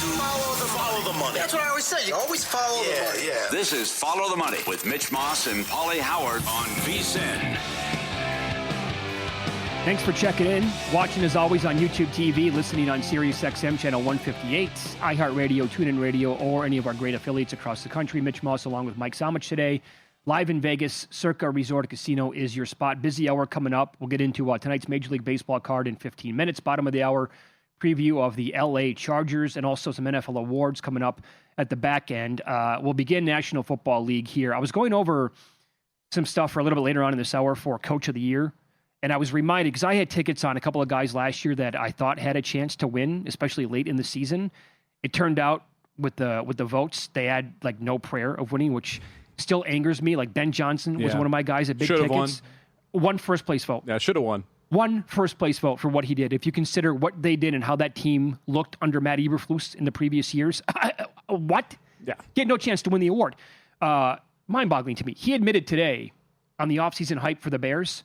Follow the money. That's what I always say. You always follow the money. Yeah. This is Follow the Money with Mitch Moss and Paulie Howard on VSiN. Thanks for checking in. Watching as always on YouTube TV, listening on SiriusXM channel 158, iHeartRadio, TuneIn Radio, or any of our great affiliates across the country. Mitch Moss along with Mike Samich today. Live in Vegas, Circa Resort Casino is your spot. Busy hour coming up. We'll get into tonight's Major League Baseball card in 15 minutes. Bottom of the hour, preview of the LA Chargers and also some NFL awards coming up at the back end. We'll begin National Football League here. I was going over some stuff for a little bit later on in this hour for Coach of the Year. And I was reminded, because I had tickets on a couple of guys last year that I thought had a chance to win, especially late in the season. It turned out with the votes, they had like no prayer of winning, which still angers me. Like Ben Johnson was one of my guys at big tickets. One first place vote. Yeah, should have won. One first place vote for what he did. If you consider what they did and how that team looked under Matt Eberflus in the previous years, what? Yeah. He had no chance to win the award. Mind-boggling to me. He admitted today on the offseason hype for the Bears,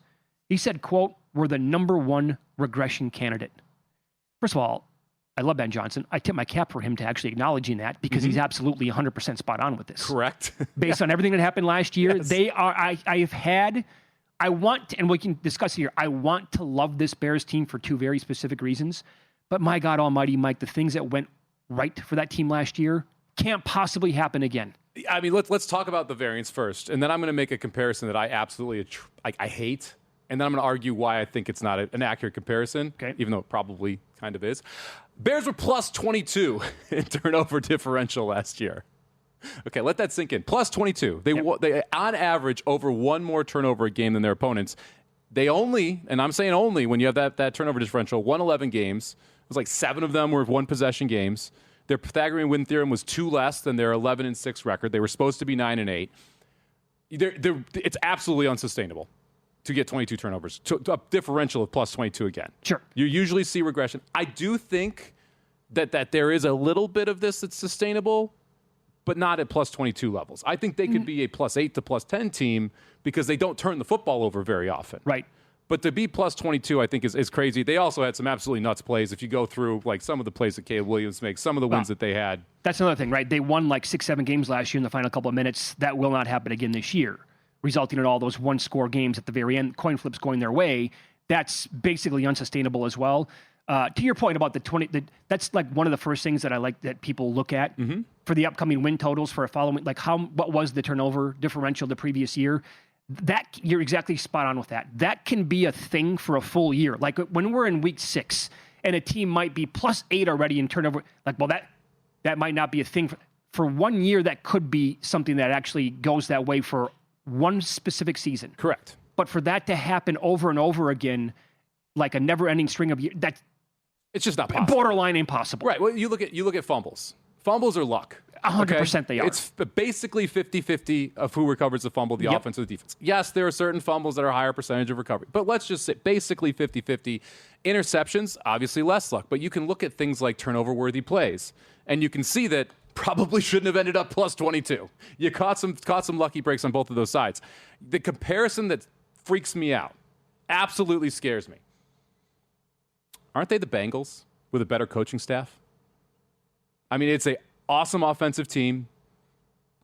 he said, quote, "We're the number one regression candidate." First of all, I love Ben Johnson. I tip my cap for him to actually acknowledging that because he's absolutely 100% spot on with this. Correct. Based on everything that happened last year, they are, I want to, and we can discuss here, I want to love this Bears team for two very specific reasons. But my God almighty, Mike, the things that went right for that team last year can't possibly happen again. I mean, let's talk about the variance first, and then I'm going to make a comparison that I absolutely I hate. And then I'm going to argue why I think it's not an accurate comparison, even though it probably kind of is. Bears were plus 22 in turnover differential last year. Okay, let that sink in. Plus 22. They on average, over one more turnover a game than their opponents. They only, and I'm saying only, when you have that turnover differential, won 11 games. It was like 7 of them were one-possession games. Their Pythagorean win theorem was 2 less than their 11-6 record. They were supposed to be 9-8. It's absolutely unsustainable to get 22 turnovers, to a differential of plus 22 again. Sure. You usually see regression. I do think that there is a little bit of this that's sustainable, but not at plus 22 levels. I think they could be a plus 8 to plus 10 team because they don't turn the football over very often. Right. But to be plus 22, I think, is crazy. They also had some absolutely nuts plays. If you go through like some of the plays that Caleb Williams makes, some of the wins that they had. That's another thing, right? They won like 6-7 games last year in the final couple of minutes. That will not happen again this year, resulting in all those one-score games at the very end, coin flips going their way. That's basically unsustainable as well. To your point about the 20, that's like one of the first things that I like that people look at for the upcoming win totals for a following, like what was the turnover differential the previous year? That you're exactly spot on with that. That can be a thing for a full year. Like when we're in week 6 and a team might be plus 8 already in turnover, like, well, that might not be a thing for 1 year. That could be something that actually goes that way for one specific season. Correct. But for that to happen over and over again, like a never-ending string of years, it's just not possible. Borderline impossible. Right. Well, you look at fumbles. Fumbles are luck. 100% they are. It's basically 50-50 of who recovers the fumble, the offense or the defense. Yes, there are certain fumbles that are a higher percentage of recovery, but let's just say basically 50-50. Interceptions, obviously less luck, but you can look at things like turnover-worthy plays, and you can see that probably shouldn't have ended up plus 22. You caught some lucky breaks on both of those sides. The comparison that freaks me out, absolutely scares me. Aren't they the Bengals with a better coaching staff? I mean, it's a awesome offensive team,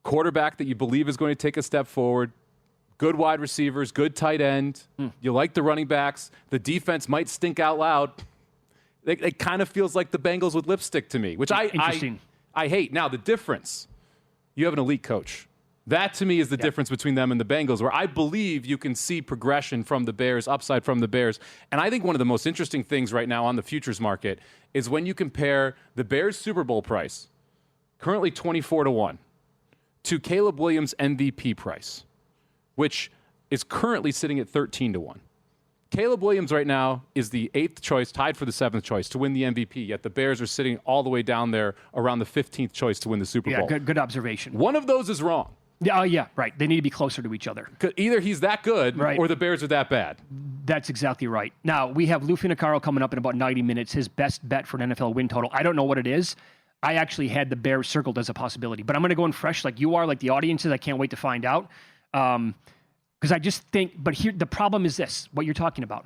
quarterback that you believe is going to take a step forward, good wide receivers, good tight end. You like the running backs. The defense might stink out loud. It kind of feels like the Bengals with lipstick to me, which I hate. Now, the difference, you have an elite coach. That, to me, is the difference between them and the Bengals, where I believe you can see progression from the Bears, upside from the Bears. And I think one of the most interesting things right now on the futures market is when you compare the Bears' Super Bowl price, currently 24-1, to Caleb Williams' MVP price, which is currently sitting at 13-1. Caleb Williams right now is the 8th choice, tied for the 7th choice to win the MVP, yet the Bears are sitting all the way down there around the 15th choice to win the Super Bowl. Yeah, good observation. One of those is wrong. Yeah, right. They need to be closer to each other. Either he's that good or the Bears are that bad. That's exactly right. Now, we have Lou Finocchiaro coming up in about 90 minutes, his best bet for an NFL win total. I don't know what it is. I actually had the Bears circled as a possibility, but I'm going to go in fresh like you are, like the audiences. I can't wait to find out. Because I just think, but here, the problem is this, what you're talking about.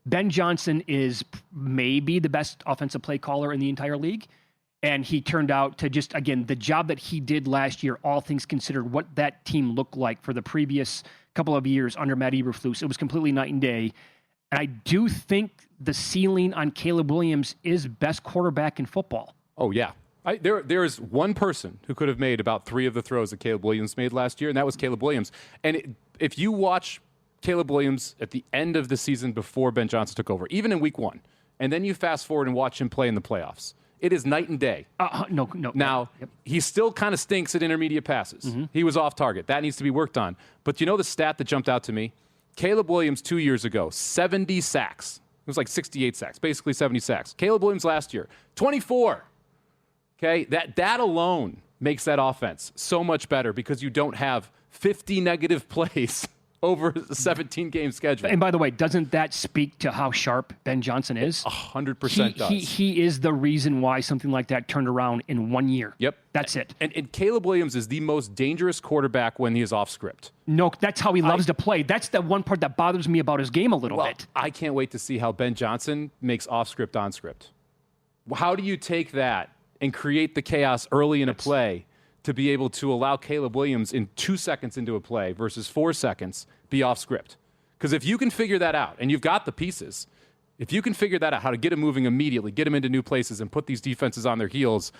Ben Johnson is maybe the best offensive play caller in the entire league. And he turned out to just, again, the job that he did last year, all things considered, what that team looked like for the previous couple of years under Matt Eberflus, it was completely night and day. And I do think the ceiling on Caleb Williams is best quarterback in football. Oh, yeah. There is one person who could have made about 3 of the throws that Caleb Williams made last year, and that was Caleb Williams. And if you watch Caleb Williams at the end of the season before Ben Johnson took over, even in week 1, and then you fast forward and watch him play in the playoffs, it is night and day. No. Now, he still kind of stinks at intermediate passes. Mm-hmm. He was off target. That needs to be worked on. But you know the stat that jumped out to me? Caleb Williams 2 years ago, 70 sacks. It was like 68 sacks, basically 70 sacks. Caleb Williams last year, 24. Okay, that alone makes that offense so much better because you don't have 50 negative plays over a 17-game schedule. And by the way, doesn't that speak to how sharp Ben Johnson is? 100% does. He is the reason why something like that turned around in 1 year. Yep. That's it. And Caleb Williams is the most dangerous quarterback when he is off script. No, that's how he loves to play. That's the one part that bothers me about his game a little bit. I can't wait to see how Ben Johnson makes off script on script. How do you take that and create the chaos early in a play to be able to allow Caleb Williams in 2 seconds into a play versus 4 seconds be off script? Because if you can figure that out, and you've got the pieces, if you can figure that out, how to get him moving immediately, get him into new places, and put these defenses on their heels,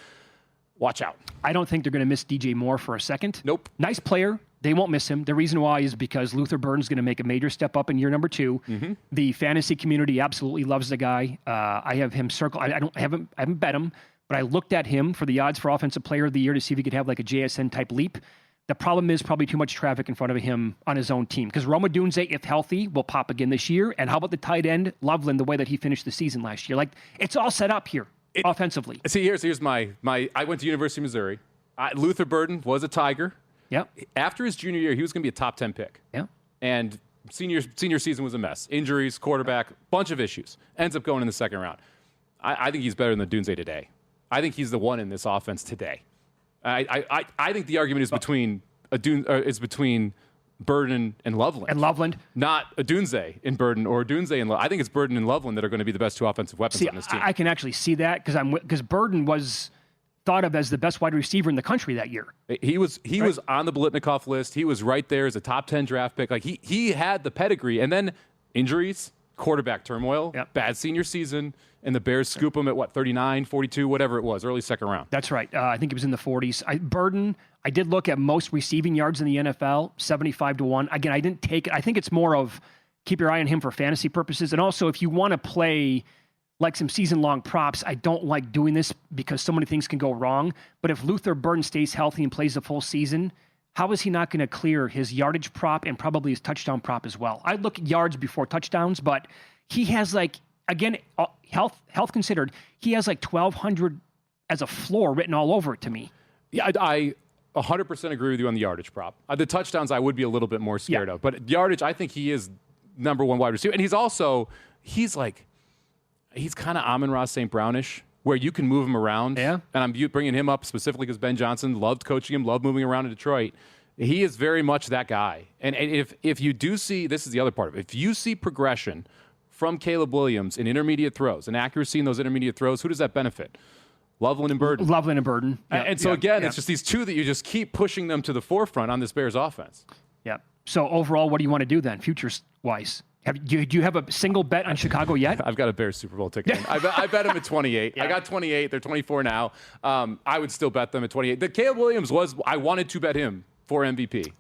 watch out. I don't think they're going to miss DJ Moore for a second. Nope. Nice player. They won't miss him. The reason why is because Luther Burden's going to make a major step up in year number 2. Mm-hmm. The fantasy community absolutely loves the guy. I have him circled. I haven't bet him, but I looked at him for the odds for Offensive Player of the Year to see if he could have like a JSN type leap. The problem is probably too much traffic in front of him on his own team because Roma Dunze, if healthy, will pop again this year. And how about the tight end, Loveland, the way that he finished the season last year? Like, it's all set up here offensively. See, here's my I went to University of Missouri. Luther Burden was a Tiger. Yeah. After his junior year, he was going to be a top 10 pick. Yeah. And senior season was a mess. Injuries, quarterback, bunch of issues. Ends up going in the second round. I think he's better than Dunze today. I think he's the one in this offense today. I think the argument is between Burden and Loveland. Not a Dunze in Burden or a Dunze in Loveland. I think it's Burden and Loveland that are going to be the best 2 offensive weapons on this team. I can actually see that because Burden was thought of as the best wide receiver in the country that year. He was on the Biletnikoff list. He was right there as a top 10 draft pick. Like he had the pedigree, and then injuries, quarterback turmoil, bad senior season, and the Bears scoop him at 39, 42, whatever it was, early second round. That's right. I think it was in the 40s. Burden, I did look at most receiving yards in the NFL, 75-1. Again, I didn't take it. I think it's more of keep your eye on him for fantasy purposes. And also, if you want to play like some season-long props, I don't like doing this because so many things can go wrong. But if Luther Burden stays healthy and plays the full season, how is he not going to clear his yardage prop and probably his touchdown prop as well? I'd look at yards before touchdowns, but he has again, health considered, he has 1,200 as a floor written all over it to me. Yeah, I 100% agree with you on the yardage prop. The touchdowns I would be a little bit more scared of. But yardage, I think he is number 1 wide receiver. And he's kind of Amon-Ra St. Brownish, where you can move him around. Yeah. And I'm bringing him up specifically because Ben Johnson loved coaching him, loved moving around in Detroit. He is very much that guy. And if you do see, this is the other part of it, if you see progression from Caleb Williams in intermediate throws and accuracy in those intermediate throws, who does that benefit? Loveland and Burden. Yeah. And so again, it's just these 2 that you just keep pushing them to the forefront on this Bears offense. Yeah. So overall, what do you want to do then, futures-wise? Do you have a single bet on Chicago yet? I've got a Bears Super Bowl ticket. I bet them at 28. Yeah. I got 28. They're 24 now. I would still bet them at 28. The Caleb Williams I wanted to bet him for MVP.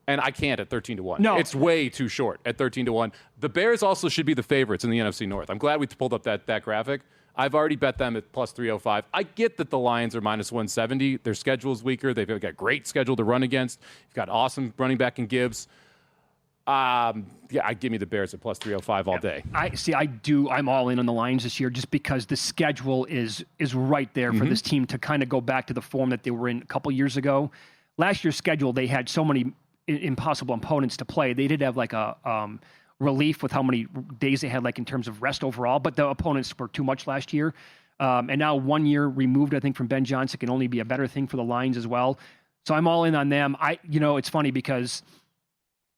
And I can't at 13-1. No. It's way too short at 13-1. The Bears also should be the favorites in the NFC North. I'm glad we pulled up that graphic. I've already bet them at plus 305. I get that the Lions are minus 170. Their schedule's weaker. They've got a great schedule to run against. You've got awesome running back in Gibbs. Give me the Bears at plus 305 all day. I'm all in on the Lions this year just because the schedule is right there for this team to kind of go back to the form that they were in a couple years ago. Last year's schedule, they had so many impossible opponents to play. They did have a relief with how many days they had in terms of rest overall, but the opponents were too much last year. And now 1 year removed, I think, from Ben Johnson can only be a better thing for the Lions as well. So I'm all in on them. It's funny because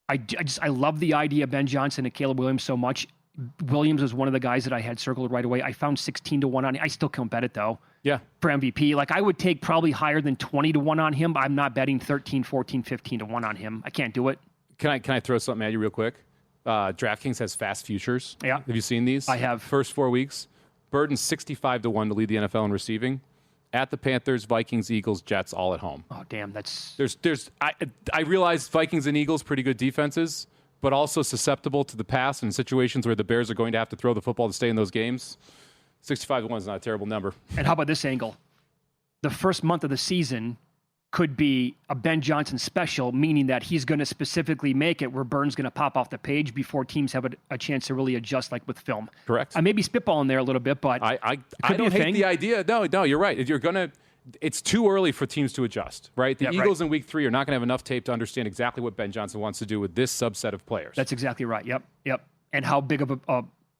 I love the idea of Ben Johnson and Caleb Williams so much. Williams was one of the guys that I had circled right away. I found 16 to 1 on him. I still can't bet it though. Yeah. For MVP. Like I would take probably higher than 20 to 1 on him, but I'm not betting 13, 14, 15 to 1 on him. I can't do it. Can I throw something at you real quick? DraftKings has fast futures. Yeah. Have you seen these? I have. First 4 weeks. Burden's 65 to 1 to lead the NFL in receiving. At the Panthers, Vikings, Eagles, Jets, all at home. Oh, damn. That's. I realize Vikings and Eagles, pretty good defenses, but also susceptible to the pass in situations where the Bears are going to have to throw the football to stay in those games. 65 to 1 is not a terrible number. And how about this angle? The first month of the season could be a Ben Johnson special, meaning that he's going to specifically make it where Burns going to pop off the page before teams have a chance to really adjust, like with film. Correct. I may be spitballing there a little bit, but I don't hate the idea. No, you're right. If you're gonna, it's too early for teams to adjust, right? The Eagles in Week 3 are not going to have enough tape to understand exactly what Ben Johnson wants to do with this subset of players. That's exactly right. Yep. And how big of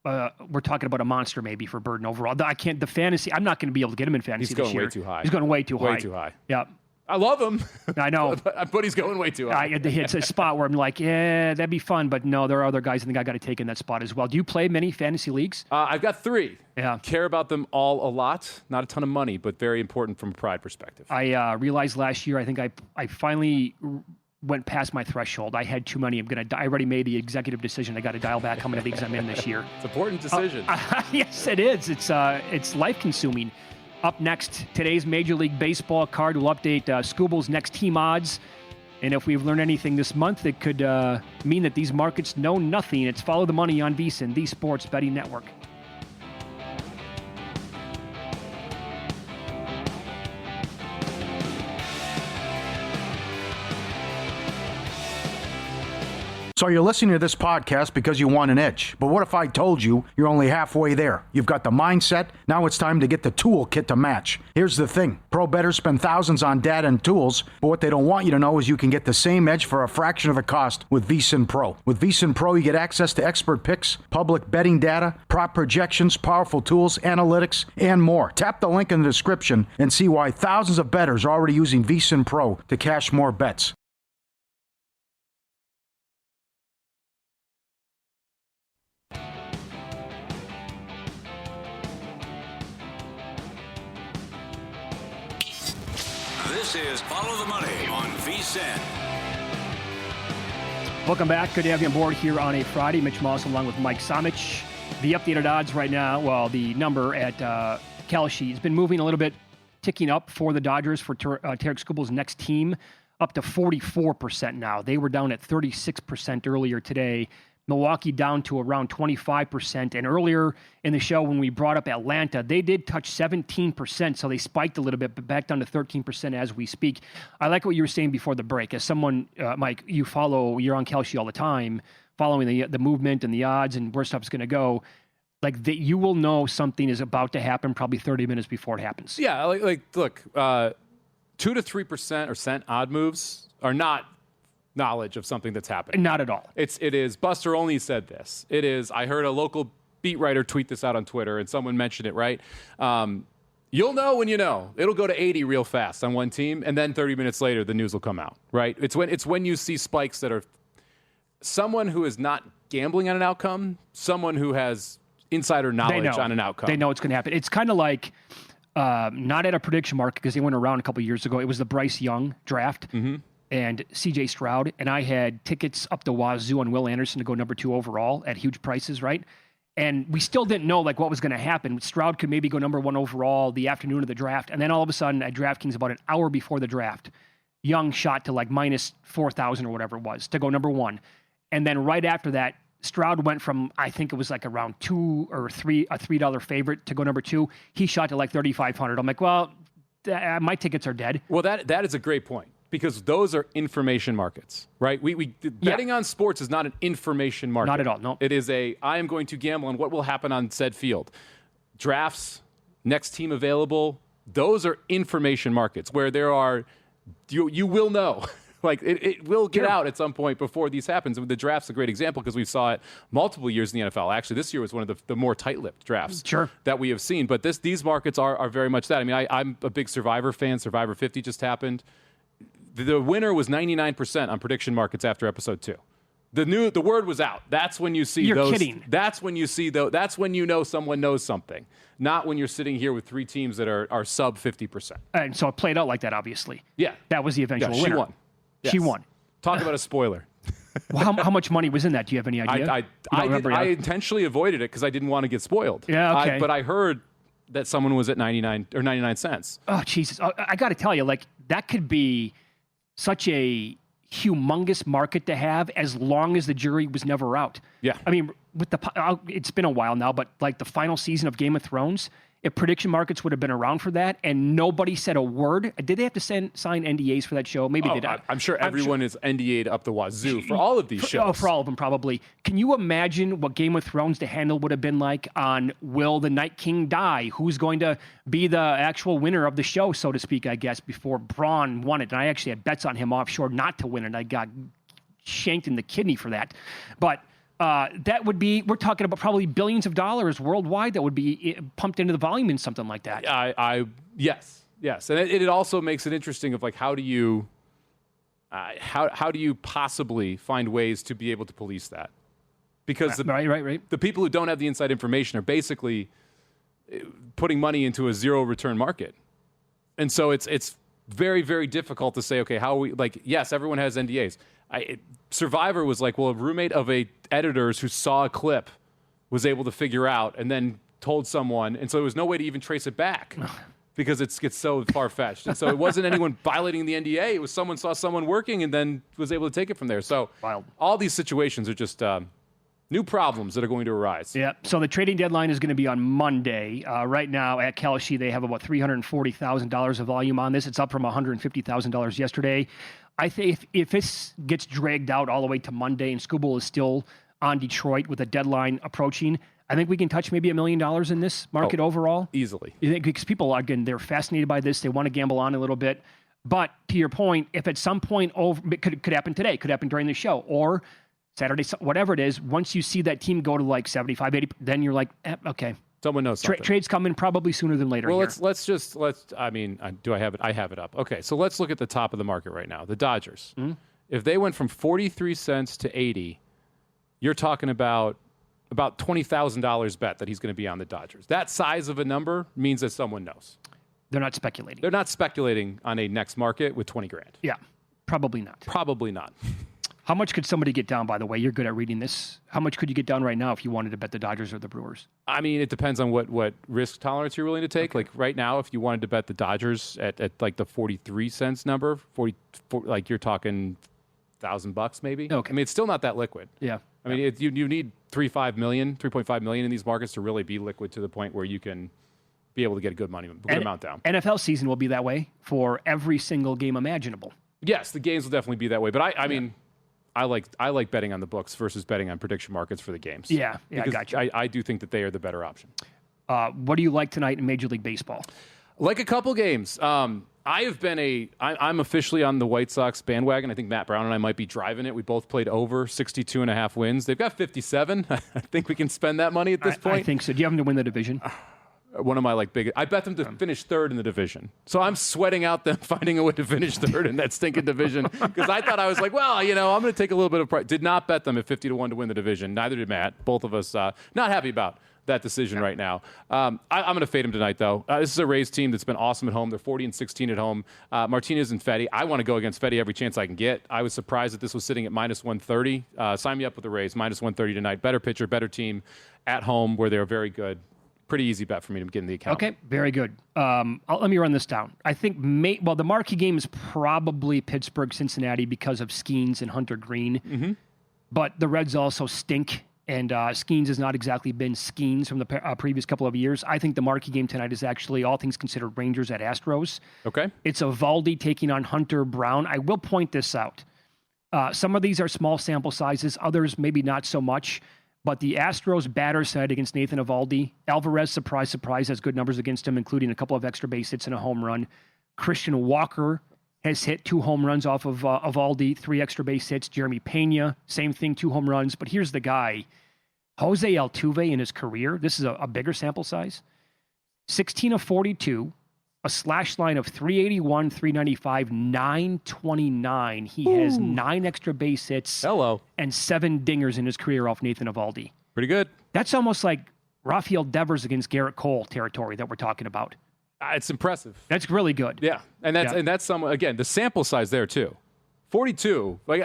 we're talking about a monster maybe for Burden overall. The fantasy. I'm not going to be able to get him in fantasy this year. He's going way too high. He's going way too high. Way too high. Yep. I love him. I know. but he's going way too high. It's a spot where I'm like, yeah, that'd be fun. But no, there are other guys I think I got to take in that spot as well. Do you play many fantasy leagues? I've got 3. Yeah. Care about them all a lot. Not a ton of money, but very important from a pride perspective. I realized last year, I think I finally went past my threshold. I had too many. I already made the executive decision. I got to dial back how many leagues I'm in this year. It's an important decision. Yes, it is. It's life-consuming. Up next, today's Major League Baseball card will update Scooble's next team odds. And if we've learned anything this month, it could mean that these markets know nothing. It's Follow the Money on VSiN, the Sports Betting Network. So you're listening to this podcast because you want an edge. But what if I told you you're only halfway there? You've got the mindset. Now it's time to get the toolkit to match. Here's the thing. Pro bettors spend thousands on data and tools, but what they don't want you to know is you can get the same edge for a fraction of the cost with VSiN Pro. With VSiN Pro, you get access to expert picks, public betting data, prop projections, powerful tools, analytics, and more. Tap the link in the description and see why thousands of bettors are already using VSiN Pro to cash more bets. This is Follow the Money on VSiN. Welcome back. Good to have you on board here on a Friday. Mitch Moss along with Mike Somich. The updated odds right now, well, the number at Kalshi has been moving a little bit, ticking up for the Dodgers for Tarek Scooble's next team, up to 44% now. They were down at 36% earlier today. Milwaukee down to around 25%. And earlier in the show, when we brought up Atlanta, they did touch 17%, so they spiked a little bit, but back down to 13% as we speak. I like what you were saying before the break. As someone, Mike, you're on Kalshi all the time, following the movement and the odds and where stuff's going to go. Like, you will know something is about to happen probably 30 minutes before it happens. Yeah, look, 2 to 3% or cent odd moves are not knowledge of something that's happening. Not at all. It is, Buster Olney said this. It is, I heard a local beat writer tweet this out on Twitter, and someone mentioned it, right? You'll know when you know. It'll go to 80 real fast on one team, and then 30 minutes later, the news will come out, right? It's when you see spikes that are someone who is not gambling on an outcome, someone who has insider knowledge on an outcome. They know it's going to happen. It's kind of like, not at a prediction market because they went around a couple years ago. It was the Bryce Young draft. Mm-hmm. And C.J. Stroud, and I had tickets up the wazoo on Will Anderson to go number 2 overall at huge prices, right? And we still didn't know what was going to happen. Stroud could maybe go number 1 overall the afternoon of the draft, and then all of a sudden at DraftKings about an hour before the draft, Young shot to minus 4,000 or whatever it was to go number 1, and then right after that, Stroud went from, I think it was around $2 or $3 favorite to go number 2. He shot to 3,500. I'm like, well, my tickets are dead. Well, that is a great point. Because those are information markets, right? Betting on sports is not an information market. Not at all, no. It is I am going to gamble on what will happen on said field. Drafts, next team available, those are information markets where there are, you will know. It will get out at some point before these happens. The draft's a great example because we saw it multiple years in the NFL. Actually, this year was one of the more tight-lipped drafts that we have seen. But these markets are very much that. I mean, I'm a big Survivor fan. Survivor 50 just happened. The winner was 99% on prediction markets after episode 2. The word was out. That's when you see You're those. kidding. That's when you see those. That's when you know someone knows something. Not when you're sitting here with 3 teams that are sub 50%. And so it played out like that, obviously. Yeah. That was the eventual She winner. won. She Yes. won. Talk about a spoiler. Well, how much money was in that? Do you have any idea? I intentionally avoided it because I didn't want to get spoiled. Yeah, okay. But I heard that someone was at 99 or 99 cents. Oh, Jesus. I got to tell you, like, that could be such a humongous market to have as long as the jury was never out. Yeah. I mean, with it's been a while now, but like the final season of Game of Thrones, if prediction markets would have been around for that and nobody said a word, did they have to sign NDAs for that show? Maybe they did. I'm sure everyone is NDA'd up the wazoo for all of these shows. Oh, for all of them, probably. Can you imagine what Game of Thrones to handle would have been like on will the Night King die? Who's going to be the actual winner of the show, so to speak, I guess, before Bronn won it? And I actually had bets on him offshore not to win it. I got shanked in the kidney for that. But that would be, we're talking about probably billions of dollars worldwide that would be pumped into the volume in something like that. Yes. And it also makes it interesting of like, how do you possibly find ways to be able to police that? Because the people who don't have the inside information are basically putting money into a zero return market. And so it's very, very difficult to say, okay, how are we, like, yes, everyone has NDAs. Survivor was like, well, a roommate of a editors who saw a clip was able to figure out and then told someone, and so there was no way to even trace it back because it gets so far-fetched. And so it wasn't anyone violating the NDA. It was someone saw someone working and then was able to take it from there. So Wild. All these situations are just new problems that are going to arise. Yeah. So the trading deadline is going to be on Monday. Right now at Kalshi, they have about $340,000 of volume on this. It's up from $150,000 yesterday. I think if this gets dragged out all the way to Monday and Scooble is still on Detroit with a deadline approaching, I think we can touch maybe $1 million in this market overall. Easily. Because people, again, they're fascinated by this. They want to gamble on a little bit. But to your point, if at some point, it could happen today, could happen during the show, or Saturday, whatever it is, once you see that team go to like 75, 80, then you're like, okay. Someone knows something. Trades come in probably sooner than later. Well, do I have it? I have it up. Okay, so let's look at the top of the market right now. The Dodgers. Mm-hmm. If they went from 43 cents to 80, you're talking about $20,000 bet that he's going to be on the Dodgers. That size of a number means that someone knows. They're not speculating. They're not speculating on a next market with 20 grand. Yeah, probably not. Probably not. How much could somebody get down, by the way? You're good at reading this. How much could you get down right now if you wanted to bet the Dodgers or the Brewers? I mean, it depends on what risk tolerance you're willing to take. Okay. Like right now, if you wanted to bet the Dodgers at like the 43 cents number, like you're talking $1,000 maybe. Okay. I mean, it's still not that liquid. Yeah. I mean, you need 3.5 million in these markets to really be liquid to the point where you can be able to get a good amount down. NFL season will be that way for every single game imaginable. Yes, the games will definitely be that way. But I mean, I like betting on the books versus betting on prediction markets for the games. Yeah, I got you. I do think that they are the better option. What do you like tonight in Major League Baseball? Like a couple games. I'm officially on the White Sox bandwagon. I think Matt Brown and I might be driving it. We both played over 62.5 wins. They've got 57. I think we can spend that money at this point. I think so. Do you have them to win the division? One of my I bet them to finish third in the division. So I'm sweating out them finding a way to finish third in that stinking division because I thought I was like, well, I'm going to take a little bit of pride. Did not bet them at 50-1 to win the division. Neither did Matt. Both of us not happy about that decision right now. I'm going to fade them tonight, though. This is a Rays team that's been awesome at home. They're 40-16 at home. Martinez and Fetty. I want to go against Fetty every chance I can get. I was surprised that this was sitting at -130. Sign me up with the Rays. -130 tonight. Better pitcher, better team at home where they're very good. Pretty easy bet for me to get in the account. Okay, very good. Let me run this down. I think, the marquee game is probably Pittsburgh-Cincinnati because of Skeens and Hunter Green. Mm-hmm. But the Reds also stink, and Skeens has not exactly been Skeens from the previous couple of years. I think the marquee game tonight is actually, all things considered, Rangers at Astros. Okay. It's Eovaldi taking on Hunter Brown. I will point this out. Some of these are small sample sizes. Others, maybe not so much. But the Astros batter side against Nathan Eovaldi, Alvarez, surprise, has good numbers against him, including a couple of extra base hits and a home run. Christian Walker has hit 2 home runs off of Eovaldi, 3 extra base hits. Jeremy Pena, same thing, 2 home runs. But here's the guy, Jose Altuve in his career. This is a bigger sample size. 16 of 42, a slash line of 381, 395, 929. He has 9 extra base hits. And 7 dingers in his career off Nathan Eovaldi. Pretty good. That's almost like Rafael Devers against Garrett Cole territory that we're talking about. It's impressive. That's really good. Yeah, and that's some, again, the sample size there too. 42. Like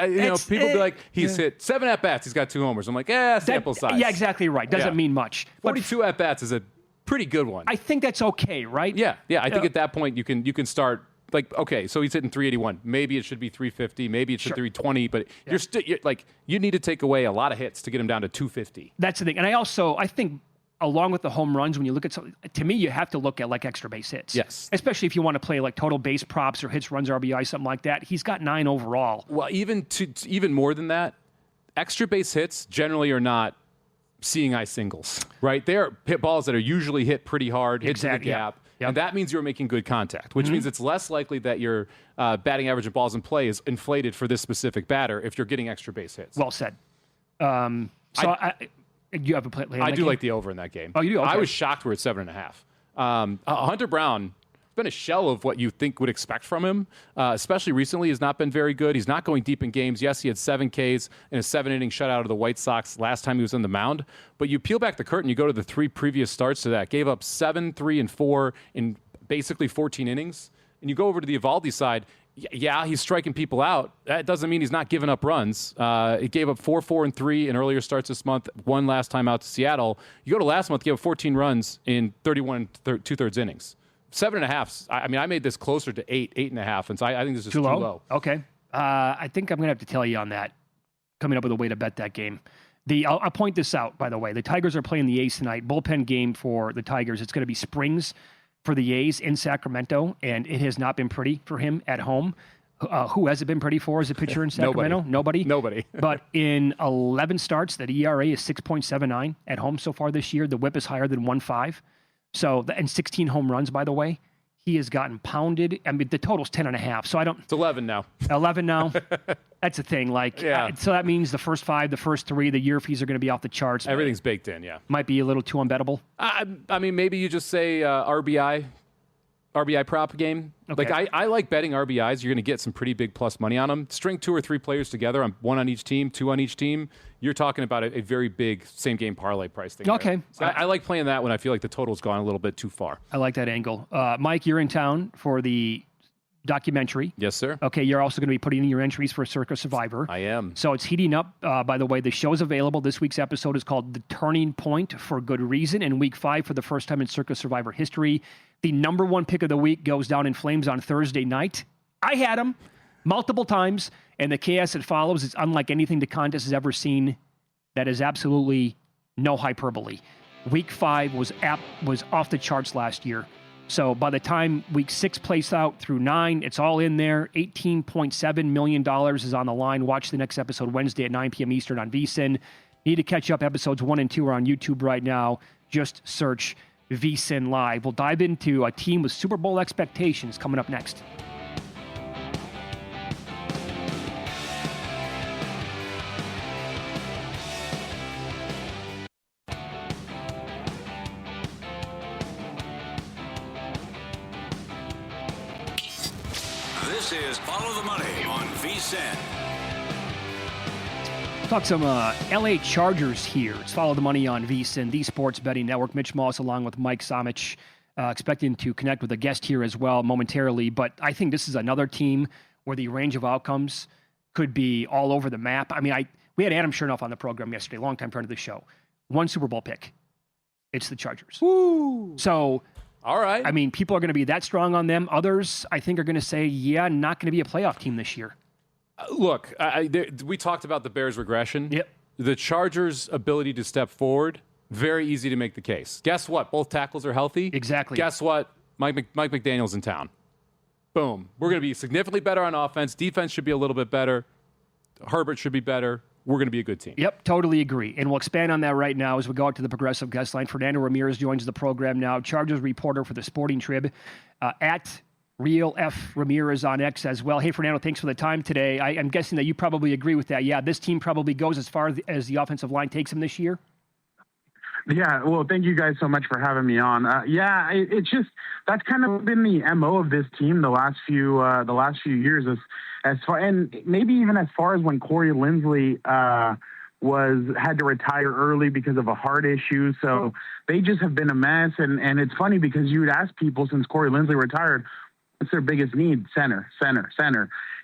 people be like, he's hit 7 at bats. He's got 2 homers. I'm like, sample size. Yeah, exactly right. Doesn't mean much. 42 at bats is a pretty good one. I think that's okay, right? Yeah. I think at that point you can start. Like, okay, so he's hitting 381. Maybe it should be 350. Maybe it should be 320. But you need to take away a lot of hits to get him down to 250. That's the thing. And I think along with the home runs, when you look at something, to me, you have to look at like extra base hits. Yes. Especially if you want to play like total base props or hits, runs, RBI, something like that. He's got 9 overall. Well, even more than that, extra base hits generally are not seeing eye singles, right? They're hit balls that are usually hit pretty hard, hit to the gap. Yep. And that means you're making good contact, which means it's less likely that your batting average of balls in play is inflated for this specific batter if you're getting extra base hits. Well said. You have a play. I do like the over in that game. Oh, you do? Okay. I was shocked we're at 7.5. Hunter Brown has been a shell of what you think would expect from him, especially recently. Has not been very good. He's not going deep in games. Yes, he had 7 Ks in a 7-inning shutout of the White Sox last time he was on the mound. But you peel back the curtain, you go to the 3 previous starts to that. Gave up 7, 3, and 4 in basically 14 innings. And you go over to the Eovaldi side. Yeah, he's striking people out. That doesn't mean he's not giving up runs. He gave up 4, 4, and 3 in earlier starts this month. 1 last time out to Seattle. You go to last month, he gave up 14 runs in 31 2/3 innings. 7.5. I made this closer to 8.5, and so I think this is too low. Okay. I think I'm going to have to tell you on that, coming up with a way to bet that game. I'll point this out, by the way. The Tigers are playing the A's tonight. Bullpen game for the Tigers. It's going to be Springs for the A's in Sacramento, and it has not been pretty for him at home. Who has it been pretty for as a pitcher in Sacramento? Nobody. But in 11 starts, that ERA is 6.79 at home so far this year. The WHIP is higher than 1.5. So, and 16 home runs, by the way. He has gotten pounded. I mean, the total's 10.5. So It's 11 now. 11 now. That's the thing. So that means the first 5, the first 3, the year fees are going to be off the charts. Everything's baked in. Yeah. Might be a little too unbettable. I mean, maybe you just say RBI prop game. Okay. Like I like betting RBIs. You're going to get some pretty big plus money on them. String 2 or 3 players together, 1 on each team, 2 on each team. You're talking about a very big same game parlay price thing. Okay. So I like playing that when I feel like the total's gone a little bit too far. I like that angle. Mike, you're in town for the documentary. Yes, sir. Okay, you're also going to be putting in your entries for Circa Survivor. I am. So it's heating up. By the way, the show's available. This week's episode is called The Turning Point for good reason. In week 5, for the first time in Circa Survivor history, the number 1 pick of the week goes down in flames on Thursday night. I had him multiple times, and the chaos that follows is unlike anything the contest has ever seen. That is absolutely no hyperbole. Week 5 was off the charts last year. So by the time week 6 plays out through 9, it's all in there. $18.7 million is on the line. Watch the next episode Wednesday at 9 p.m. Eastern on VSiN. Need to catch up. Episodes 1 and 2 are on YouTube right now. Just search VSiN Live. We'll dive into a team with Super Bowl expectations coming up next. This is Follow the Money on VSiN. Talk some LA Chargers here. It's Follow the Money on VSiN, the Sports Betting Network. Mitch Moss along with Mike Somich, expecting to connect with a guest here as well momentarily. But I think this is another team where the range of outcomes could be all over the map. I mean, we had Adam Chernoff on the program yesterday, longtime friend of the show. 1 Super Bowl pick. It's the Chargers. Woo! So, all right. I mean, people are going to be that strong on them. Others, I think, are going to say, yeah, not going to be a playoff team this year. Look, we talked about the Bears' regression. Yep. The Chargers' ability to step forward, very easy to make the case. Guess what? Both tackles are healthy. Exactly. Guess what? Mike McDaniel's in town. Boom. We're going to be significantly better on offense. Defense should be a little bit better. Herbert should be better. We're going to be a good team. Yep, totally agree. And we'll expand on that right now as we go out to the Progressive guest line. Fernando Ramirez joins the program now, Chargers reporter for the Sporting Trib, at Real F Ramirez on X as well. Hey, Fernando, thanks for the time today. I'm guessing that you probably agree with that. Yeah, this team probably goes as far as the offensive line takes them this year. Yeah, well, thank you guys so much for having me on. It's just that's kind of been the MO of this team the last few years, as far, and maybe even as far as when Corey Linsley had to retire early because of a heart issue. So they just have been a mess, and it's funny because you would ask people since Corey Linsley retired, what's their biggest need? Center.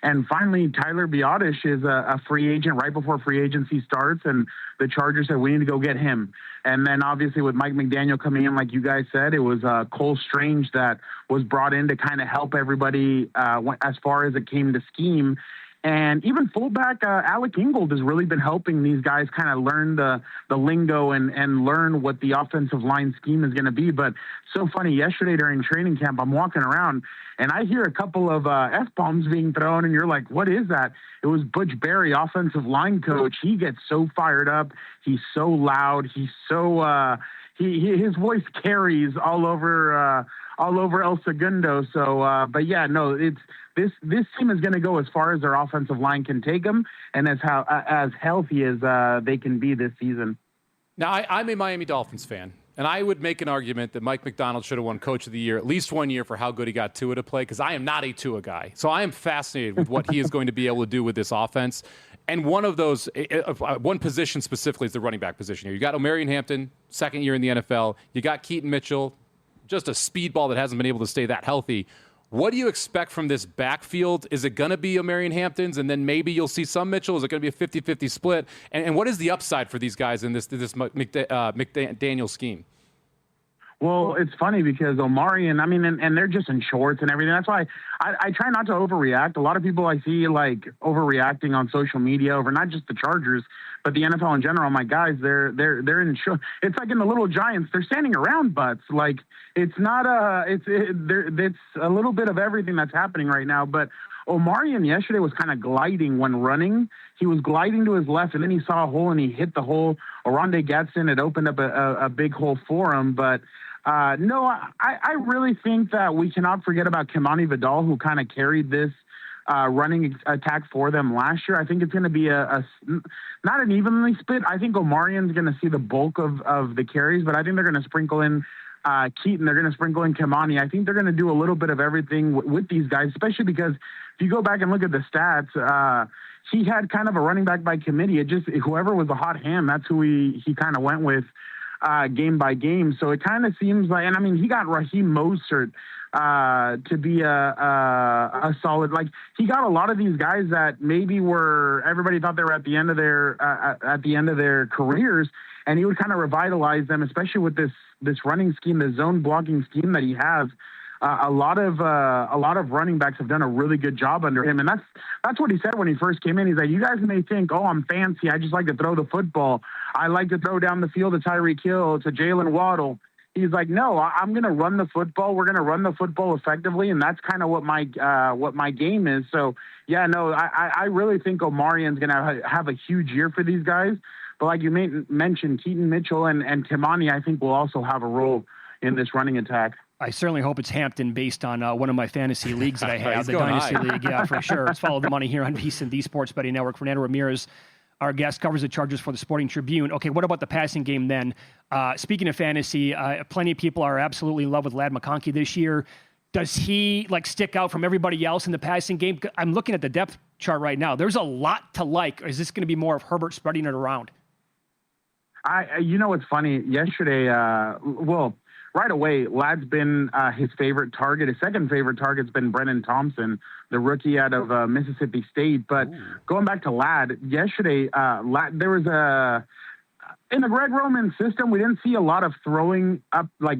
And finally, Tyler Biadasz is a free agent right before free agency starts, and the Chargers said, we need to go get him. And then obviously with Mike McDaniel coming in, like you guys said, it was Cole Strange that was brought in to kind of help everybody as far as it came to scheme. And even fullback Alec Ingold has really been helping these guys kind of learn the lingo and learn what the offensive line scheme is going to be. But so funny, yesterday during training camp, I'm walking around and I hear a couple of F-bombs being thrown, and you're like, what is that? It was Butch Berry, offensive line coach. He gets so fired up. He's so loud. He's so his voice carries all over El Segundo. So, but yeah, no, this team is going to go as far as their offensive line can take them, and as healthy as they can be this season. Now, I'm a Miami Dolphins fan, and I would make an argument that Mike Macdonald should have won Coach of the Year at least 1 year for how good he got Tua to play, because I am not a Tua guy. So I am fascinated with what he is going to be able to do with this offense. And one of those, one position specifically is the running back position here. You got Omarion Hampton, second year in the NFL. You got Keaton Mitchell, just a speedball that hasn't been able to stay that healthy. What do you expect from this backfield? Is it going to be Omarion Hampton's, and then maybe you'll see some Mitchell? Is it going to be a 50-50 split? And what is the upside for these guys in this McDaniel scheme? Well, it's funny because Omarion, I mean, and they're just in shorts and everything. That's why I try not to overreact. A lot of people I see like overreacting on social media over not just the Chargers, but the NFL in general. My guys, they're in shorts. It's like in the Little Giants, they're standing around butts. Like it's not it's a little bit of everything that's happening right now. But Omarion yesterday was kind of gliding when running. He was gliding to his left, and then he saw a hole and he hit the hole. Oronde Gadsden had opened up a big hole for him, but. No, I really think that we cannot forget about Kimani Vidal, who kind of carried this running attack for them last year. I think it's going to be not an evenly split. I think Omarion's going to see the bulk of the carries, but I think they're going to sprinkle in Keaton. They're going to sprinkle in Kimani. I think they're going to do a little bit of everything with these guys, especially because if you go back and look at the stats, he had kind of a running back by committee. It just whoever was a hot hand, that's who he kind of went with. Game by game. So it kind of seems like, and I mean, he got Raheem Mostert to be a solid, like he got a lot of these guys that maybe everybody thought they were at the end of their careers, and he would kind of revitalize them, especially with this running scheme, the zone blocking scheme that he has. A lot of running backs have done a really good job under him, and that's what he said when he first came in. He's like, you guys may think, oh, I'm fancy. I just like to throw the football. I like to throw down the field to Tyreek Hill, to Jalen Waddle. He's like, no, I'm going to run the football. We're going to run the football effectively, and that's kind of what my game is. So, yeah, no, I really think Omarion's going to have a huge year for these guys. But like you mentioned, Keaton Mitchell and Kimani, I think will also have a role in this running attack. I certainly hope it's Hampton based on one of my fantasy leagues that I have, the Dynasty League. Yeah, for sure. It's Follow the Money here on VSiN, the Sports Betting Network. Fernando Ramirez, our guest, covers the Chargers for the Sporting Tribune. Okay, what about the passing game then? Speaking of fantasy, plenty of people are absolutely in love with Ladd McConkey this year. Does he stick out from everybody else in the passing game? I'm looking at the depth chart right now. There's a lot to like. Or is this going to be more of Herbert spreading it around? You know what's funny? Yesterday, right away, Ladd's been his favorite target. His second favorite target's been Brennan Thompson, the rookie out of Mississippi State. But going back to Ladd, yesterday, there was in the Greg Roman system, we didn't see a lot of throwing up like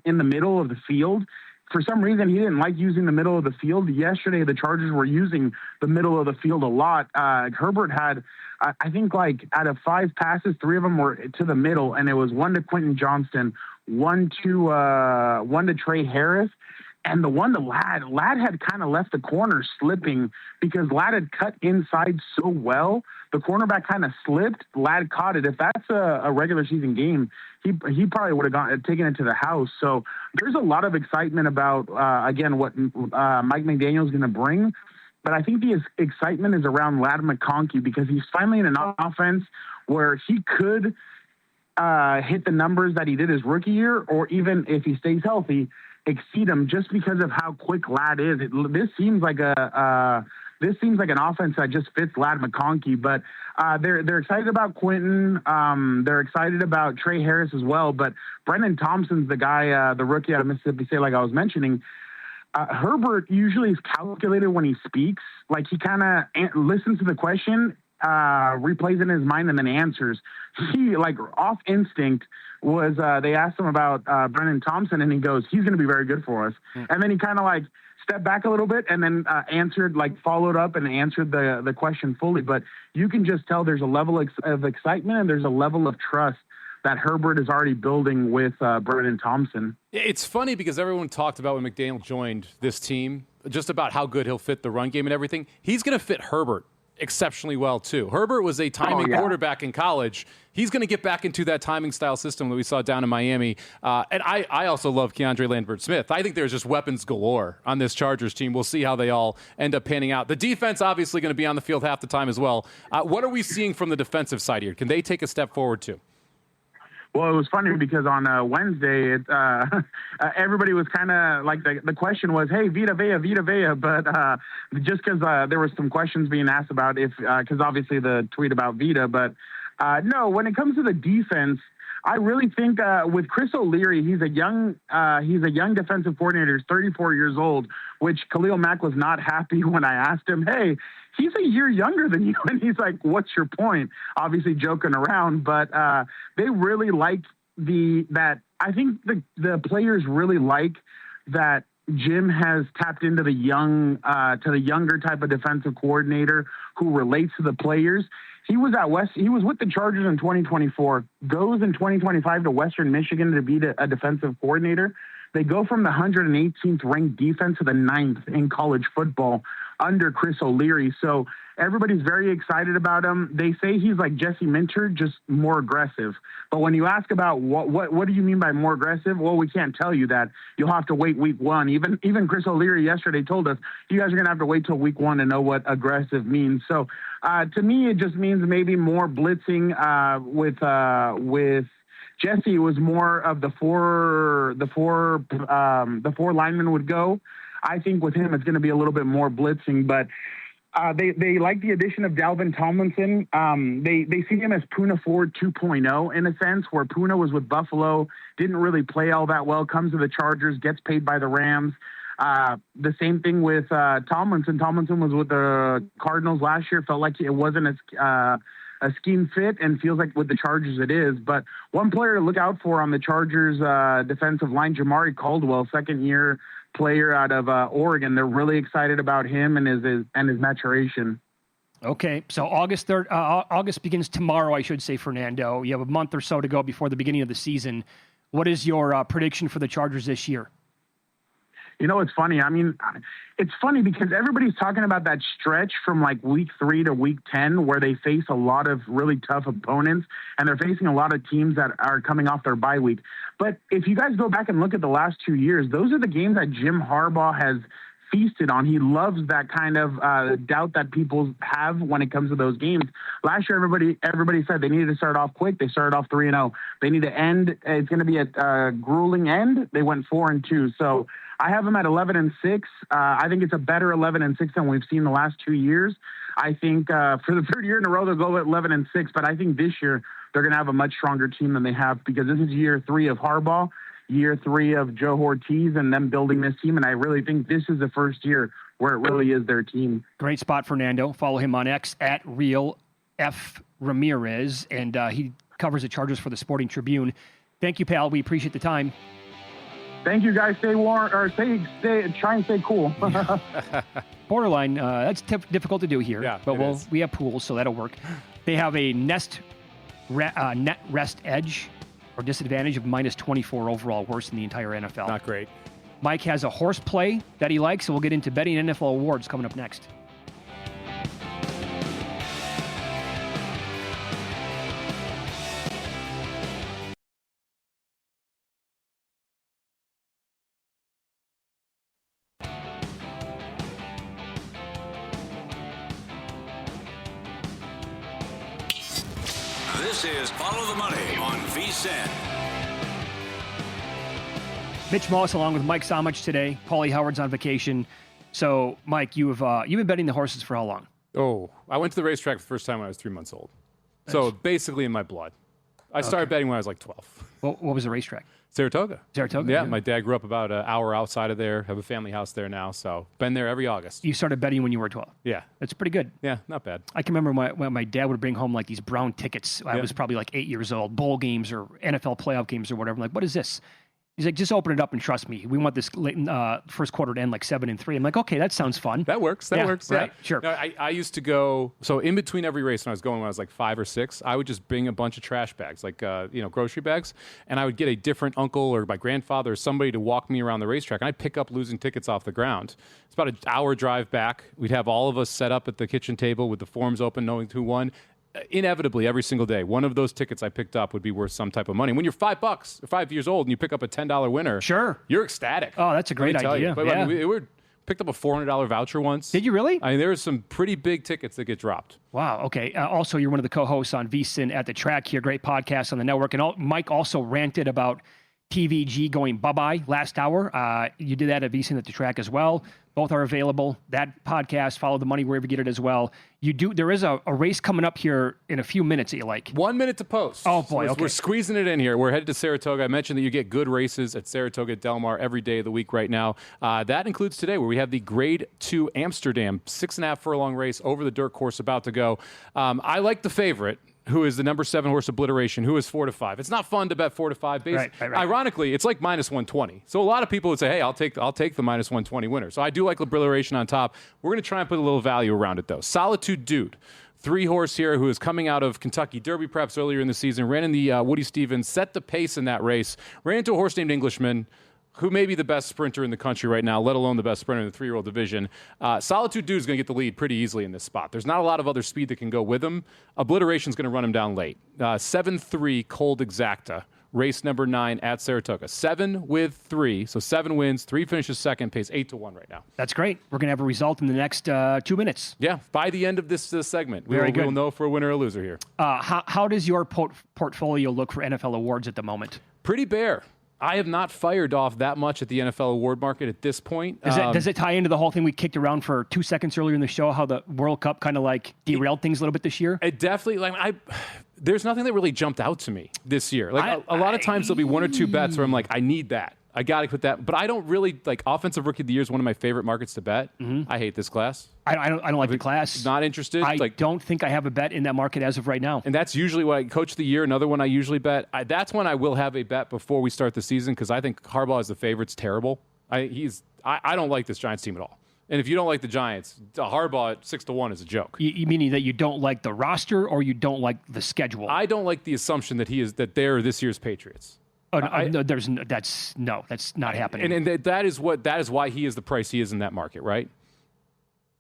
in the middle of the field. For some reason, he didn't like using the middle of the field. Yesterday, the Chargers were using the middle of the field a lot. Herbert had, I think, like out of 5 passes, 3 of them were to the middle, and it was 1 to Quentin Johnston, one to Trey Harris, and the one to Ladd. Ladd had kind of left the corner slipping because Ladd had cut inside so well. The cornerback kind of slipped. Ladd caught it. If that's a regular season game, he probably would have taken it to the house. So there's a lot of excitement about, again, what Mike McDaniel is going to bring. But I think the excitement is around Ladd McConkey because he's finally in an offense where he could hit the numbers that he did his rookie year, or even if he stays healthy, exceed them just because of how quick Ladd is. This seems like an offense that just fits Ladd McConkey, but they're excited about Quentin. They're excited about Trey Harris as well, but Brendan Thompson's the guy, the rookie out of Mississippi State, like I was mentioning. Herbert usually is calculated when he speaks. Like, he kind of listens to the question, replays in his mind, and then answers. He, like, off instinct was, they asked him about Brendan Thompson, and he goes, he's going to be very good for us. And then he kind of, like, stepped back a little bit and then answered, like, followed up and answered the question fully. But you can just tell there's a level of excitement and there's a level of trust that Herbert is already building with Brendan Thompson. It's funny because everyone talked about when McDaniel joined this team, just about how good he'll fit the run game and everything. He's going to fit Herbert exceptionally well, too. Herbert was a timing quarterback in college. He's going to get back into that timing style system that we saw down in Miami. And I also love Keandre Lambert-Smith. I think there's just weapons galore on this Chargers team. We'll see how they all end up panning out. The defense obviously going to be on the field half the time as well. What are we seeing from the defensive side here? Can they take a step forward, too? Well, it was funny because on Wednesday, everybody was kind of like the question was, hey, Vita Vea. But just because there were some questions being asked about because obviously the tweet about Vita. But no, when it comes to the defense, I really think with Chris O'Leary, he's a young defensive coordinator. He's 34 years old, which Khalil Mack was not happy when I asked him, hey, he's a year younger than you. And he's like, what's your point? Obviously joking around, but they really like I think the players really like that Jim has tapped into the younger type of defensive coordinator who relates to the players. He was with the Chargers in 2024, goes in 2025 to Western Michigan to be a defensive coordinator. They go from the 118th ranked defense to the 9th in college football under Chris O'Leary. So everybody's very excited about him. They say he's like Jesse Minter, just more aggressive. But when you ask about what do you mean by more aggressive? Well, we can't tell you that. You'll have to wait week one. Even Chris O'Leary yesterday told us, you guys are going to have to wait till week one to know what aggressive means. So to me, it just means maybe more blitzing with Jesse. It was more of the four linemen would go. I think with him, it's going to be a little bit more blitzing, but they like the addition of Dalvin Tomlinson. They see him as Poona Ford 2.0 in a sense, where Poona was with Buffalo, didn't really play all that well, comes to the Chargers, gets paid by the Rams. The same thing with Tomlinson. Tomlinson was with the Cardinals last year, felt like it wasn't a scheme fit, and feels like with the Chargers it is. But one player to look out for on the Chargers defensive line, Jamari Caldwell, second-year player out of Oregon. They're really excited about him and his maturation. Okay, so August 3rd, August begins tomorrow, I should say, Fernando. You have a month or so to go before the beginning of the season. What is your prediction for the Chargers this year? You know, it's funny. I mean, it's funny because everybody's talking about that stretch from like week 3 to week 10 where they face a lot of really tough opponents and they're facing a lot of teams that are coming off their bye week. But if you guys go back and look at the last 2 years, those are the games that Jim Harbaugh has feasted on. He loves that kind of doubt that people have when it comes to those games. Last year, everybody said they needed to start off quick. They started off 3-0. They need to end. It's going to be a grueling end. They went 4-2. So I have them at 11-6. I think it's a better 11-6 than we've seen the last 2 years. I think for the third year in a row, they'll go at 11-6. But I think this year they're going to have a much stronger team than they have because this is year 3 of Harbaugh, year 3 of Joe Ortiz, and them building this team. And I really think this is the first year where it really is their team. Great spot, Fernando. Follow him on X at Real F Ramirez, and he covers the Chargers for the Sporting Tribune. Thank you, pal. We appreciate the time. Thank you, guys. Stay warm, or try and stay cool. Borderline. That's difficult to do here, yeah, but we have pools, so that'll work. They have a net rest edge or disadvantage of -24 overall, worse than the entire NFL. Not great. Mike has a horse play that he likes, so we'll get into betting NFL awards coming up next. This is Follow the Money on VSiN. Mitch Moss along with Mike Somich today. Paulie Howard's on vacation. So, Mike, you've been betting the horses for how long? Oh, I went to the racetrack the first time when I was 3 months old. So basically in my blood. I started betting when I was like 12. What was the racetrack? Saratoga. Saratoga? Yeah, my dad grew up about an hour outside of there. Have a family house there now, so been there every August. You started betting when you were 12. Yeah. That's pretty good. Yeah, not bad. I can remember when my dad would bring home like these brown tickets. I was probably like 8 years old, bowl games or NFL playoff games or whatever. I'm like, what is this? He's like, just open it up and trust me. We want this first quarter to end like 7-3. I'm like, okay, that sounds fun. That works. That works. Right. Yeah. Sure. No, I used to go, so in between every race when I was like 5 or 6, I would just bring a bunch of trash bags, like, grocery bags, and I would get a different uncle or my grandfather or somebody to walk me around the racetrack, and I'd pick up losing tickets off the ground. It's about an hour drive back. We'd have all of us set up at the kitchen table with the forms open, knowing who won. Inevitably, every single day, one of those tickets I picked up would be worth some type of money. When you're $5 or 5 years old and you pick up a $10 winner, sure, you're ecstatic. Oh, that's a great idea. But yeah. we picked up a $400 voucher once. Did you really? I mean, there were some pretty big tickets that get dropped. Wow. Okay. Also, you're one of the co-hosts on VSiN at the Track here. Great podcast on the network. And Mike also ranted about TVG going bye-bye last hour. You did that at VSiN at the Track as well. Both are available. That podcast, Follow the Money, wherever you get it as well. There is a race coming up here in a few minutes that you like. 1 minute to post. Oh, boy. So okay. We're squeezing it in here. We're headed to Saratoga. I mentioned that you get good races at Saratoga Del Mar every day of the week right now. That includes today, where we have the Grade 2 Amsterdam 6.5 furlong race over the dirt course about to go. I like the favorite, who is the number 7 horse Obliteration, who is 4-5. It's not fun to bet 4-5. Right. Ironically, it's like minus 120. So a lot of people would say, hey, I'll take the minus 120 winner. So I do like Obliteration on top. We're going to try and put a little value around it, though. Solitude Dude, 3 horse here, who is coming out of Kentucky Derby preps earlier in the season, ran in the Woody Stevens, set the pace in that race, ran into a horse named Englishman, who may be the best sprinter in the country right now, let alone the best sprinter in the 3-year-old division. Solitude Dude is going to get the lead pretty easily in this spot. There's not a lot of other speed that can go with him. Obliteration is going to run him down late. 7-3 Cold Exacta, race number 9 at Saratoga. 7 with 3, so 7 wins, 3 finishes second, pays 8-1 right now. That's great. We're going to have a result in the next 2 minutes. Yeah, by the end of this segment, Very good. we'll know if we're a winner or a loser here. How does your portfolio look for NFL awards at the moment? Pretty bare. I have not fired off that much at the NFL award market at this point. Does it tie into the whole thing we kicked around for 2 seconds earlier in the show, how the World Cup kind of like derailed things a little bit this year? It definitely, there's nothing that really jumped out to me this year. A lot of times there'll be 1 or 2 bets where I'm like, I need that. I got to put that. But I don't really, Offensive Rookie of the Year is one of my favorite markets to bet. Mm-hmm. I hate this class. I don't like the class. Not interested. I don't think I have a bet in that market as of right now. And that's usually what Coach of the Year, another one I usually bet. That's when I will have a bet before we start the season, because I think Harbaugh as the favorite's terrible. I don't like this Giants team at all. And if you don't like the Giants, Harbaugh at 6-1 is a joke. You meaning that you don't like the roster or you don't like the schedule? I don't like the assumption that they're this year's Patriots. Oh, no, that's not happening. And that is why he is the price he is in that market, right?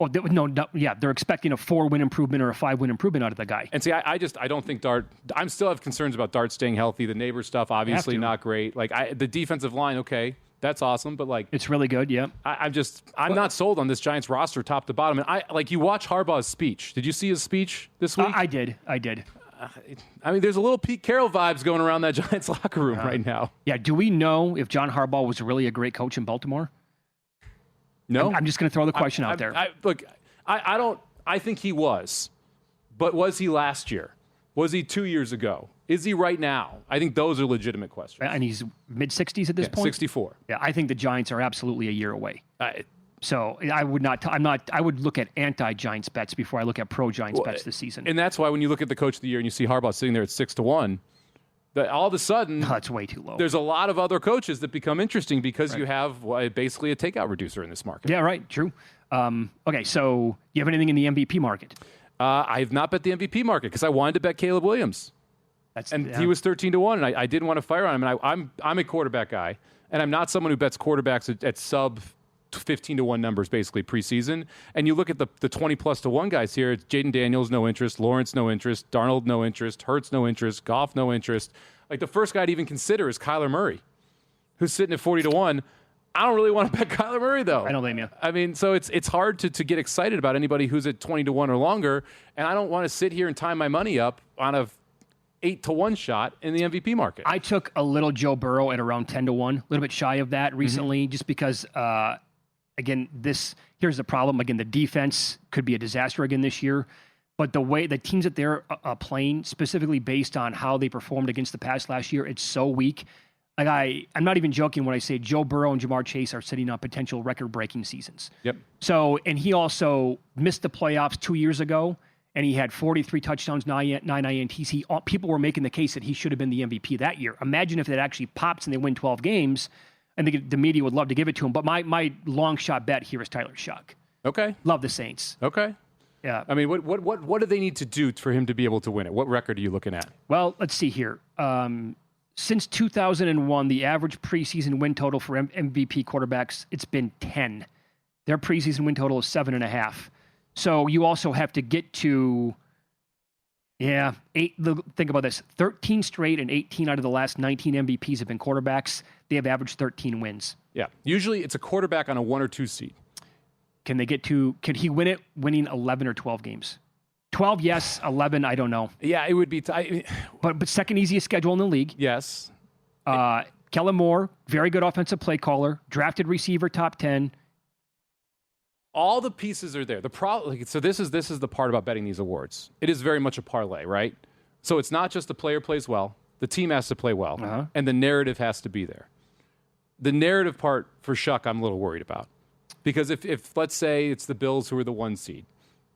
Oh, they're expecting a 4-win improvement or a 5-win improvement out of the guy. And see, I don't think Dart. I still have concerns about Dart staying healthy. The neighbor stuff, obviously not great. The defensive line, okay, that's awesome, but it's really good. Yeah, I'm not sold on this Giants roster top to bottom. And you watch Harbaugh's speech. Did you see his speech this week? I did. I mean, there's a little Pete Carroll vibes going around that Giants locker room right now. Yeah. Do we know if John Harbaugh was really a great coach in Baltimore? No. I'm just going to throw the question out there. I think he was. But was he last year? Was he 2 years ago? Is he right now? I think those are legitimate questions. And he's mid-60s at this point? 64. Yeah, I think the Giants are absolutely a year away. So I would not. I would look at anti-Giants bets before I look at pro-Giants bets this season. And that's why when you look at the Coach of the Year and you see Harbaugh sitting there at 6-1, that all of a sudden that's way too low. There's a lot of other coaches that become interesting because you have basically a takeout reducer in this market. Yeah, right. True. Okay, so you have anything in the MVP market? I have not bet the MVP market because I wanted to bet Caleb Williams. He was 13-1, and I didn't want to fire on him. And I'm a quarterback guy, and I'm not someone who bets quarterbacks at sub 15-1 numbers basically preseason. And you look at the 20+ to 1 guys here. It's Jaden Daniels, no interest. Lawrence, no interest. Darnold, no interest. Hurts, no interest. Goff, no interest. The first guy to even consider is Kyler Murray, who's sitting at 40-1. I don't really want to bet Kyler Murray, though. I don't blame you. I mean, so it's hard to get excited about anybody who's at 20-1 or longer, and I don't want to sit here and tie my money up on a 8-1 shot in the MVP market. I took a little Joe Burrow at around 10-1, a little bit shy of that recently, just because, again, here's the problem. Again, the defense could be a disaster again this year. But the way the teams that they're playing, specifically based on how they performed against the pass last year, it's so weak. Like I'm not even joking when I say Joe Burrow and Jamar Chase are sitting on potential record-breaking seasons. Yep. So, and he also missed the playoffs 2 years ago, and he had 43 touchdowns, 9 INTs. People were making the case that he should have been the MVP that year. Imagine if it actually pops and they win 12 games. I think the media would love to give it to him. But my long shot bet here is Tyler Shuck. Okay. Love the Saints. Okay. Yeah. I mean, what do they need to do for him to be able to win it? What record are you looking at? Well, let's see here. Since 2001, the average preseason win total for MVP quarterbacks, it's been 10. Their preseason win total is 7.5. So you also have to get to, 8. Think about this. 13 straight and 18 out of the last 19 MVPs have been quarterbacks. They have averaged 13 wins. Yeah. Usually it's a quarterback on a 1 or 2 seed. Can he win it winning 11 or 12 games? 12, yes. 11, I don't know. Yeah, it would be. But second easiest schedule in the league. Yes. Kellen Moore, very good offensive play caller, drafted receiver, top 10. All the pieces are there. The problem. So this is the part about betting these awards. It is very much a parlay, right? So it's not just the player plays well. The team has to play well, and the narrative has to be there. The narrative part for Shuck, I'm a little worried about, because if let's say it's the Bills who are the 1 seed.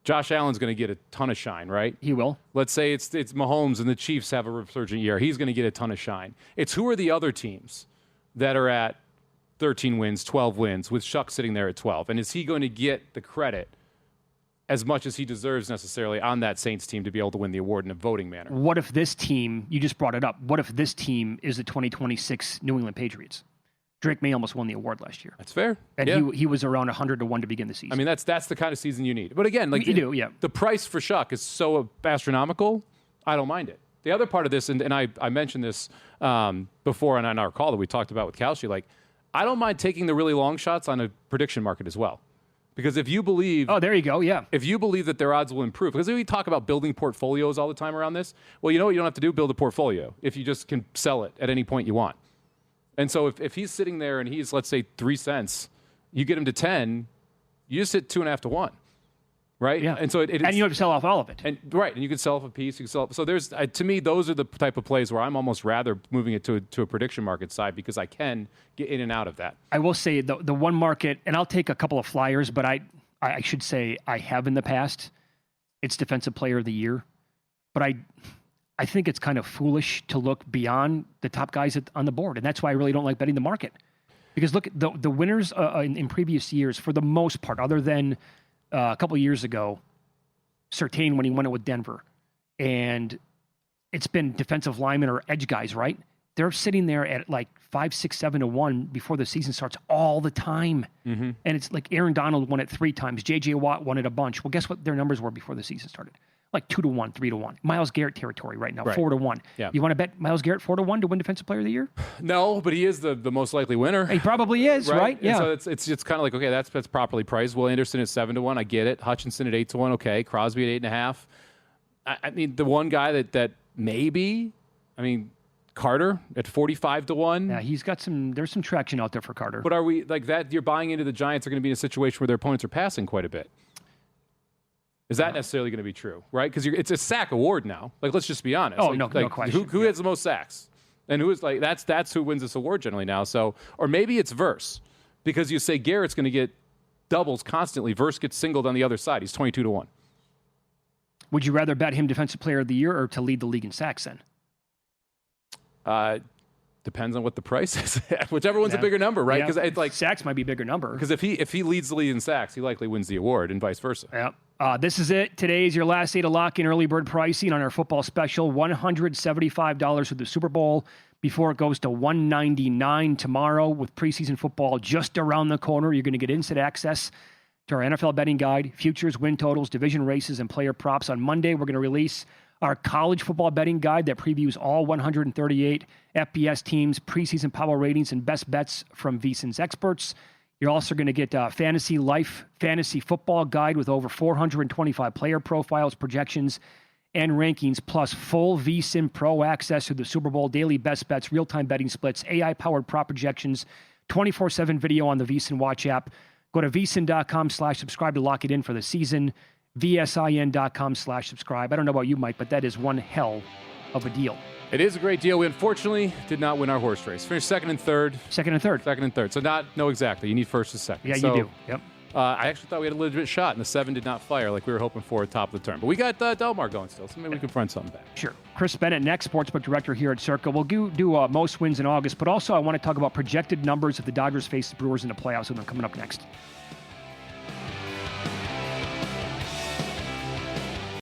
Josh Allen's going to get a ton of shine, right? He will. Let's say it's Mahomes and the Chiefs have a resurgent year. He's going to get a ton of shine. It's who are the other teams that are at 13 wins, 12 wins, with Shuck sitting there at 12? And is he going to get the credit as much as he deserves necessarily on that Saints team to be able to win the award in a voting manner? What if this team, you just brought it up, what if this team is the 2026 New England Patriots? Drake May almost won the award last year. That's fair. And he was around 100-1 to begin the season. I mean, that's the kind of season you need. But again, the price for Shuck is so astronomical, I don't mind it. The other part of this, and I mentioned this before on our call that we talked about with Kalshi, I don't mind taking the really long shots on a prediction market as well. Because if you believe... Oh, there you go, yeah. If you believe that their odds will improve, because we talk about building portfolios all the time around this, well, you know what you don't have to do? Build a portfolio if you just can sell it at any point you want. And so if he's sitting there and he's, let's say, 3 cents, you get him to 10, you just hit 2.5 to 1, right? Yeah. And so and you have to sell off all of it. And you can sell off a piece. You can sell. So there's to me, those are the type of plays where I'm almost rather moving it to a prediction market side, because I can get in and out of that. I will say the one market, and I'll take a couple of flyers, but I should say I have in the past. It's Defensive Player of the Year, but I think it's kind of foolish to look beyond the top guys on the board. And that's why I really don't like betting the market. Because look, the winners in previous years, for the most part, other than a couple of years ago, Surtain when he won it with Denver, and it's been defensive linemen or edge guys, right? They're sitting there at 5, 6, 7 to 1 before the season starts all the time. Mm-hmm. And it's like Aaron Donald won it 3 times. J.J. Watt won it a bunch. Well, guess what their numbers were before the season started? 2 to 1, 3 to 1. Myles Garrett territory right now, 4 to 1. Yeah. You want to bet Myles Garrett 4 to 1 to win Defensive Player of the Year? No, but he is the most likely winner. He probably is, right? Yeah. So it's kind of like, okay, that's properly priced. Will Anderson at 7 to 1, I get it. Hutchinson at 8 to 1, okay. Crosby at 8.5. I mean, the one guy that maybe, Carter at 45 to 1. Yeah, he's got there's some traction out there for Carter. But are we like that? You're buying into the Giants are going to be in a situation where their opponents are passing quite a bit. Is that necessarily going to be true, right? Because it's a sack award now. Let's just be honest. Oh, no question. Who has the most sacks? And who is that's who wins this award generally now. So, or maybe it's Verse, because you say Garrett's going to get doubles constantly. Verse gets singled on the other side. He's 22 to 1. Would you rather bet him Defensive Player of the Year or to lead the league in sacks then? Depends on what the price is. Whichever one's a bigger number, right? Because it's sacks might be a bigger number. Because if he leads the league in sacks, he likely wins the award, and vice versa. Yeah. This is it. Today is your last day to lock in early bird pricing on our football special. $175 for the Super Bowl before it goes to $199 tomorrow. With preseason football just around the corner, you're going to get instant access to our NFL betting guide, futures, win totals, division races, and player props. On Monday, we're going to release our college football betting guide that previews all 138 FBS teams, preseason power ratings, and best bets from VSiN's experts. You're also going to get Fantasy Life Fantasy Football Guide with over 425 player profiles, projections, and rankings, plus full VSiN Pro access to the Super Bowl, daily best bets, real-time betting splits, AI-powered prop projections, 24/7 video on the VSiN Watch app. Go to vsin.com/subscribe to lock it in for the season. vsin.com/subscribe. I don't know about you, Mike, but that is one hell of a deal. It is a great deal. We unfortunately did not win our horse race. Finished second and third. Second and third. Second and third. So know exactly. You need first and second. Yeah, so, you do. Yep. I actually thought we had a legit shot, and the 7 did not fire like we were hoping for at top of the turn. But we got Delmar going still, so maybe we can front something back. Sure. Chris Bennett, next sportsbook director here at Circa. We'll do most wins in August, but also I want to talk about projected numbers if the Dodgers face the Brewers in the playoffs with them coming up next.